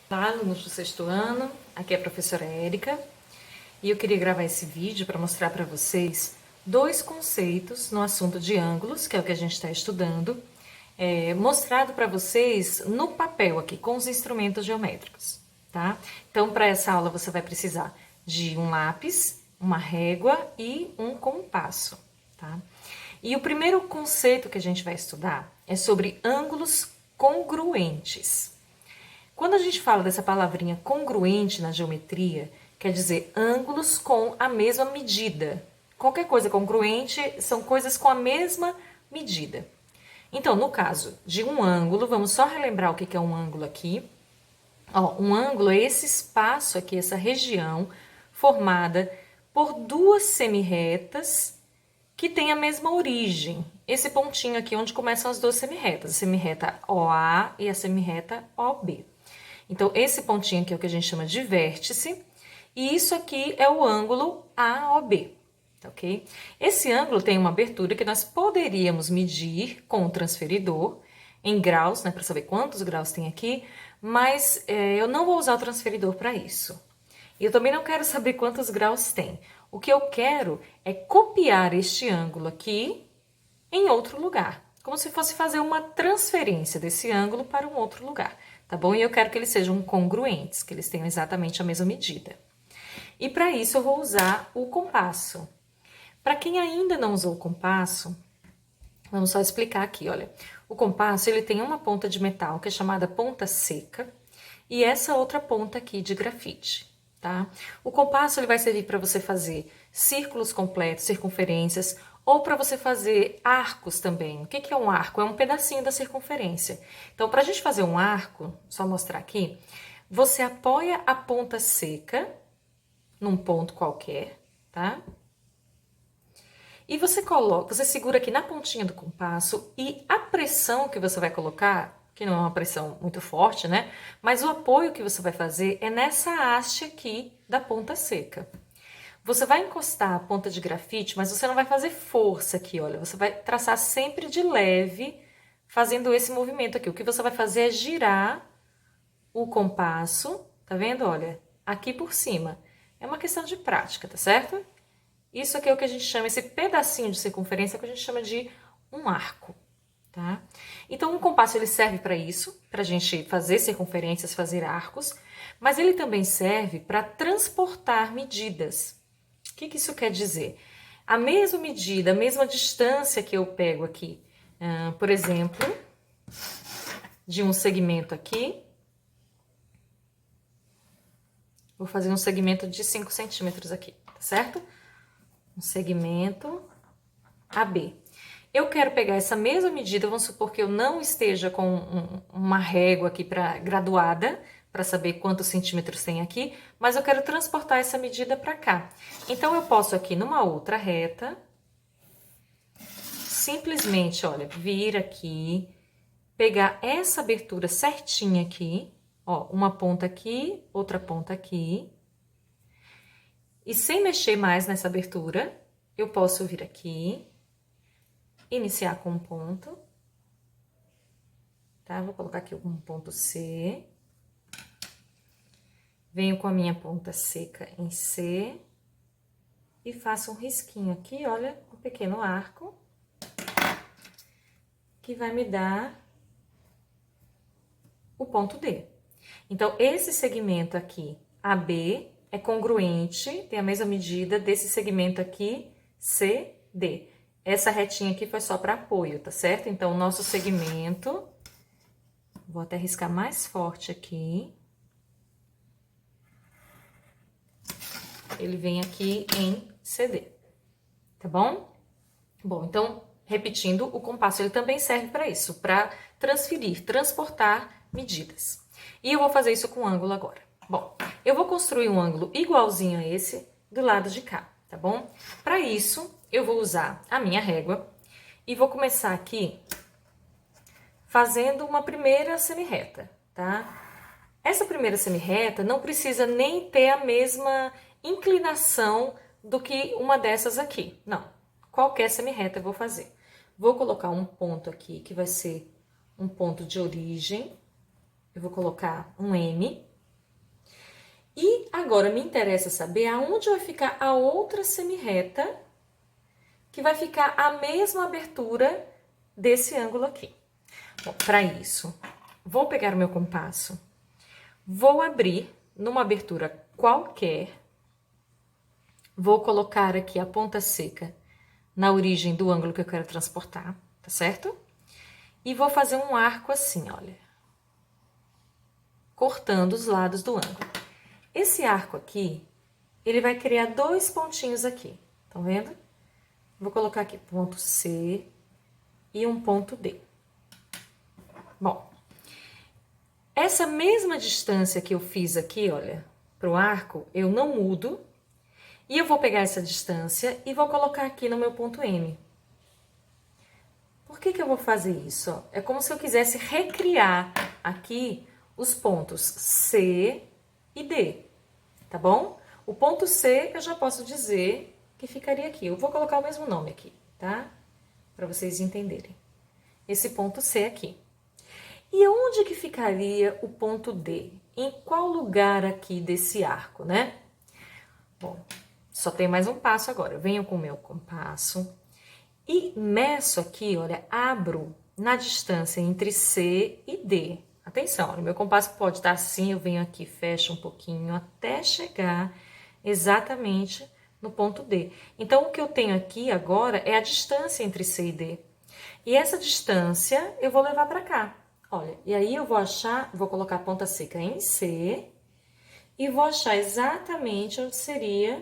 Olá, alunos do sexto ano, aqui é a professora Érica e eu queria gravar esse vídeo para mostrar para vocês dois conceitos no assunto de ângulos, que é o que a gente está estudando, mostrado para vocês no papel aqui, com os instrumentos geométricos, tá? Então, para essa aula você vai precisar de um lápis, uma régua e um compasso, tá? E o primeiro conceito que a gente vai estudar é sobre ângulos congruentes. Quando a gente fala dessa palavrinha congruente na geometria, quer dizer ângulos com a mesma medida. Qualquer coisa congruente são coisas com a mesma medida. Então, no caso de um ângulo, vamos só relembrar o que é um ângulo aqui. Ó, um ângulo é esse espaço aqui, essa região formada por duas semirretas que têm a mesma origem. Esse pontinho aqui onde começam as duas semirretas, a semirreta OA e a semirreta OB. Então, esse pontinho aqui é o que a gente chama de vértice, e isso aqui é o ângulo AOB, ok? Esse ângulo tem uma abertura que nós poderíamos medir com o transferidor, em graus, né, para saber quantos graus tem aqui, mas eu não vou usar o transferidor para isso. E eu também não quero saber quantos graus tem. O que eu quero é copiar este ângulo aqui em outro lugar, como se fosse fazer uma transferência desse ângulo para um outro lugar, tá bom? E eu quero que eles sejam congruentes, que eles tenham exatamente a mesma medida. E para isso eu vou usar o compasso. Para quem ainda não usou o compasso, vamos só explicar aqui, olha. O compasso, ele tem uma ponta de metal que é chamada ponta seca e essa outra ponta aqui de grafite, tá? O compasso, ele vai servir para você fazer círculos completos, circunferências, ou para você fazer arcos também. O que é um arco? É um pedacinho da circunferência. Então, para a gente fazer um arco, só mostrar aqui, você apoia a ponta seca num ponto qualquer, tá? E você coloca, você segura aqui na pontinha do compasso e a pressão que você vai colocar, que não é uma pressão muito forte, né? Mas o apoio que você vai fazer é nessa haste aqui da ponta seca. Você vai encostar a ponta de grafite, mas você não vai fazer força aqui, olha. Você vai traçar sempre de leve, fazendo esse movimento aqui. O que você vai fazer é girar o compasso, tá vendo? Olha, aqui por cima. É uma questão de prática, tá certo? Isso aqui é o que a gente chama, esse pedacinho de circunferência, é o que a gente chama de um arco, tá? Então, o compasso ele serve para isso, para a gente fazer circunferências, fazer arcos, mas ele também serve para transportar medidas. O que isso quer dizer? A mesma medida, a mesma distância que eu pego aqui, por exemplo, de um segmento aqui, vou fazer um segmento de 5 centímetros aqui, tá certo? Um segmento AB. Eu quero pegar essa mesma medida, vamos supor que eu não esteja com uma régua aqui graduada, para saber quantos centímetros tem aqui, mas eu quero transportar essa medida para cá. Então, eu posso aqui numa outra reta, simplesmente, olha, vir aqui, pegar essa abertura certinha aqui, ó, uma ponta aqui, outra ponta aqui, e sem mexer mais nessa abertura, eu posso vir aqui, iniciar com um ponto, tá? Vou colocar aqui um ponto C. Venho com a minha ponta seca em C e faço um risquinho aqui, olha, um pequeno arco, que vai me dar o ponto D. Então, esse segmento aqui, AB, é congruente, tem a mesma medida desse segmento aqui, CD. Essa retinha aqui foi só para apoio, tá certo? Então, o nosso segmento, vou até riscar mais forte aqui. Ele vem aqui em CD, tá bom? Bom, então, repetindo, o compasso ele também serve para isso, para transferir, transportar medidas. E eu vou fazer isso com ângulo agora. Bom, eu vou construir um ângulo igualzinho a esse do lado de cá, tá bom? Para isso, eu vou usar a minha régua e vou começar aqui fazendo uma primeira semirreta, tá? Essa primeira semirreta não precisa nem ter a mesma inclinação do que uma dessas aqui, não. Qualquer semirreta eu vou fazer. Vou colocar um ponto aqui, que vai ser um ponto de origem. Eu vou colocar um M, E agora me interessa saber aonde vai ficar a outra semirreta, que vai ficar a mesma abertura desse ângulo aqui. Bom, para isso, vou pegar o meu compasso, vou abrir numa abertura qualquer, vou colocar aqui a ponta seca na origem do ângulo que eu quero transportar, tá certo? E vou fazer um arco assim, olha, cortando os lados do ângulo. Esse arco aqui, ele vai criar dois pontinhos aqui, estão vendo? Vou colocar aqui ponto C e um ponto D. Bom, essa mesma distância que eu fiz aqui, olha, pro arco, eu não mudo. E eu vou pegar essa distância e vou colocar aqui no meu ponto M. Por que eu vou fazer isso? É como se eu quisesse recriar aqui os pontos C e D, tá bom? O ponto C eu já posso dizer que ficaria aqui. Eu vou colocar o mesmo nome aqui, tá? Para vocês entenderem. Esse ponto C aqui. E onde que ficaria o ponto D? Em qual lugar aqui desse arco, né? Bom, só tem mais um passo agora. Eu venho com o meu compasso e meço aqui, olha, abro na distância entre C e D. Atenção, olha, o meu compasso pode estar assim, eu venho aqui, fecho um pouquinho até chegar exatamente no ponto D. Então, o que eu tenho aqui agora é a distância entre C e D. E essa distância eu vou levar para cá. Olha, e aí eu vou achar, vou colocar a ponta seca em C e vou achar exatamente onde seria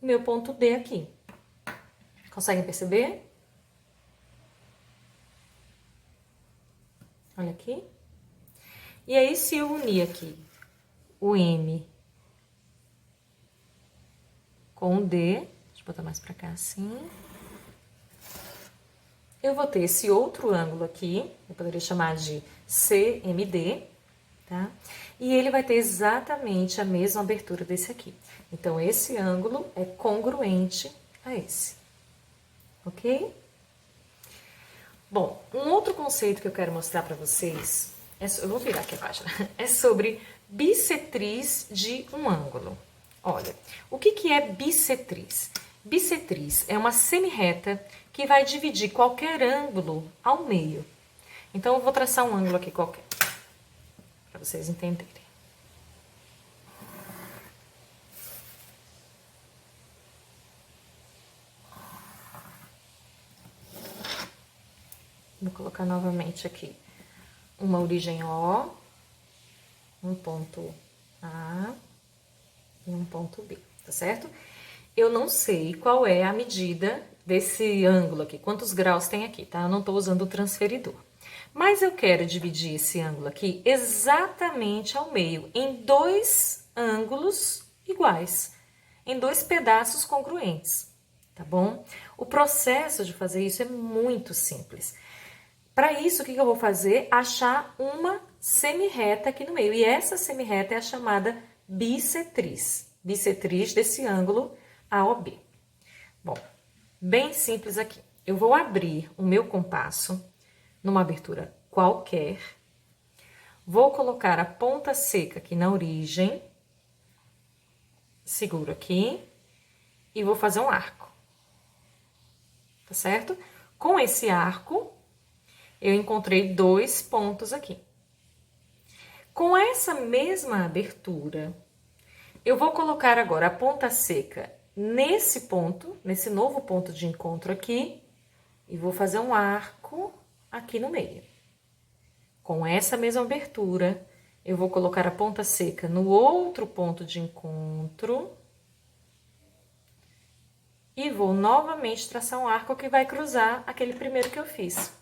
o meu ponto D aqui. Conseguem perceber? Olha aqui. E aí, se eu unir aqui o M com o D, deixa eu botar mais pra cá assim, eu vou ter esse outro ângulo aqui, eu poderia chamar de CMD, tá? E ele vai ter exatamente a mesma abertura desse aqui. Então, esse ângulo é congruente a esse, ok? Bom, um outro conceito que eu quero mostrar para vocês, eu vou virar aqui a página, é sobre bissetriz de um ângulo. Olha, o que é bissetriz? Bissetriz é uma semirreta que vai dividir qualquer ângulo ao meio. Então, eu vou traçar um ângulo aqui qualquer, para vocês entenderem. Vou colocar novamente aqui uma origem O, um ponto A e um ponto B, tá certo? Eu não sei qual é a medida desse ângulo aqui, quantos graus tem aqui, tá? Eu não tô usando o transferidor. Mas eu quero dividir esse ângulo aqui exatamente ao meio, em dois ângulos iguais, em dois pedaços congruentes, tá bom? O processo de fazer isso é muito simples. Para isso, o que eu vou fazer? Achar uma semirreta aqui no meio. E essa semirreta é a chamada bissetriz. Bissetriz desse ângulo AOB. Bom, bem simples aqui. Eu vou abrir o meu compasso numa abertura qualquer. Vou colocar a ponta seca aqui na origem. Seguro aqui. E vou fazer um arco. Tá certo? Com esse arco, eu encontrei dois pontos aqui. Com essa mesma abertura, eu vou colocar agora a ponta seca nesse ponto, nesse novo ponto de encontro aqui, e vou fazer um arco aqui no meio. Com essa mesma abertura, eu vou colocar a ponta seca no outro ponto de encontro e vou novamente traçar um arco que vai cruzar aquele primeiro que eu fiz.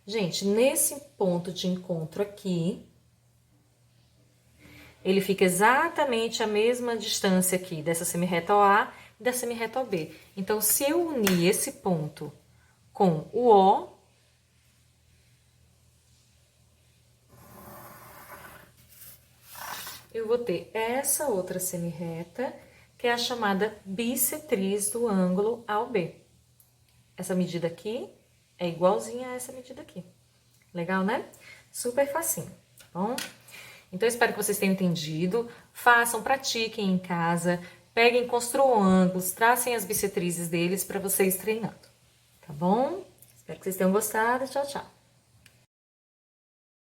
Gente, nesse ponto de encontro aqui, ele fica exatamente a mesma distância aqui dessa semirreta OA e da semirreta OB. Então, se eu unir esse ponto com o O, eu vou ter essa outra semirreta, que é a chamada bissetriz do ângulo AOB. Essa medida aqui é igualzinha a essa medida aqui. Legal, né? Super facinho, tá bom? Então, espero que vocês tenham entendido. Façam, pratiquem em casa, peguem, construam ângulos, tracem as bissetrizes deles para vocês treinando. Tá bom? Espero que vocês tenham gostado. Tchau, tchau.